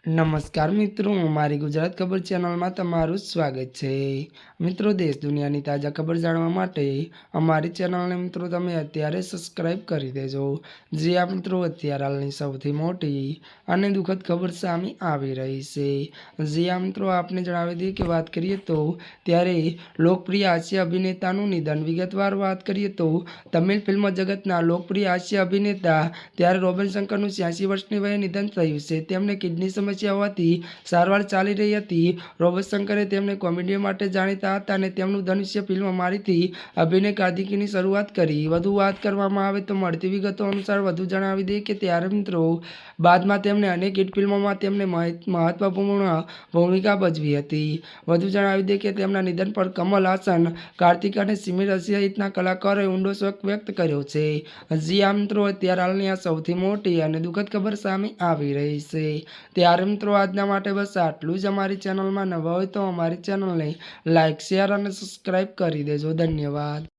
નમસ્કાર મિત્રો, મારી ગુજરાત ખબર ચેનલમાં તમારું સ્વાગત છે। મિત્રો, દેશ દુનિયાની તાજા ખબર જાણવા માટે અમારી ચેનલને મિત્રો તમે અત્યારે સબસ્ક્રાઇબ કરી દેજો। જે આ મિત્રો અત્યારે હાલની સૌથી મોટી અને દુઃખદ ખબર સામે આવી રહી છે। જે આ મિત્રો આપને જણાવી દઈએ કે વાત કરીએ તો ત્યારે લોકપ્રિય હાસ્ય અભિનેતાનું નિધન। વિગતવાર વાત કરીએ તો તમિલ ફિલ્મ જગતના લોકપ્રિય હાસ્ય અભિનેતા ત્યારે રોબિન શંકરનું 86 વર્ષની વયે નિધન થયું છે। તેમને કિડની સમસ્યા હોવાથી સારવાર ચાલી રહી હતી। રોબિન શંકરે તેમને કોમેડી માટે જાણીતા હતા અને તેમનું ધનુષ્ય ફિલ્મ મારીથી અભિનય કારકિર્દીની શરૂઆત કરી। વધુ વાત કરવામાં આવે તો મળતી વિગતો અનુસાર વધુ જણાવી દઈએ કે ત્યારે મિત્રો બાદમાં તેમણે અનેક હિટ ફિલ્મોમાં તેમને મહત્વપૂર્ણ ભૂમિકા ભજવી હતી। વધુ જણાવી દઈએ કે તેમના નિધન પર કમલ હાસન, કાર્તિક અને સિમી સહિતના કલાકારોએ ઊંડો શોક વ્યક્ત કર્યો છે। જી આ મિત્રો અત્યારે હાલની આ સૌથી મોટી અને દુઃખદ ખબર સામે આવી રહી છે। ત્યારે મિત્રો આજના માટે બસ આટલું જ। અમારી ચેનલમાં નવા હોય તો અમારી ચેનલને લાઇક, શેર અને સબસ્ક્રાઇબ કરી દેજો। ધન્યવાદ।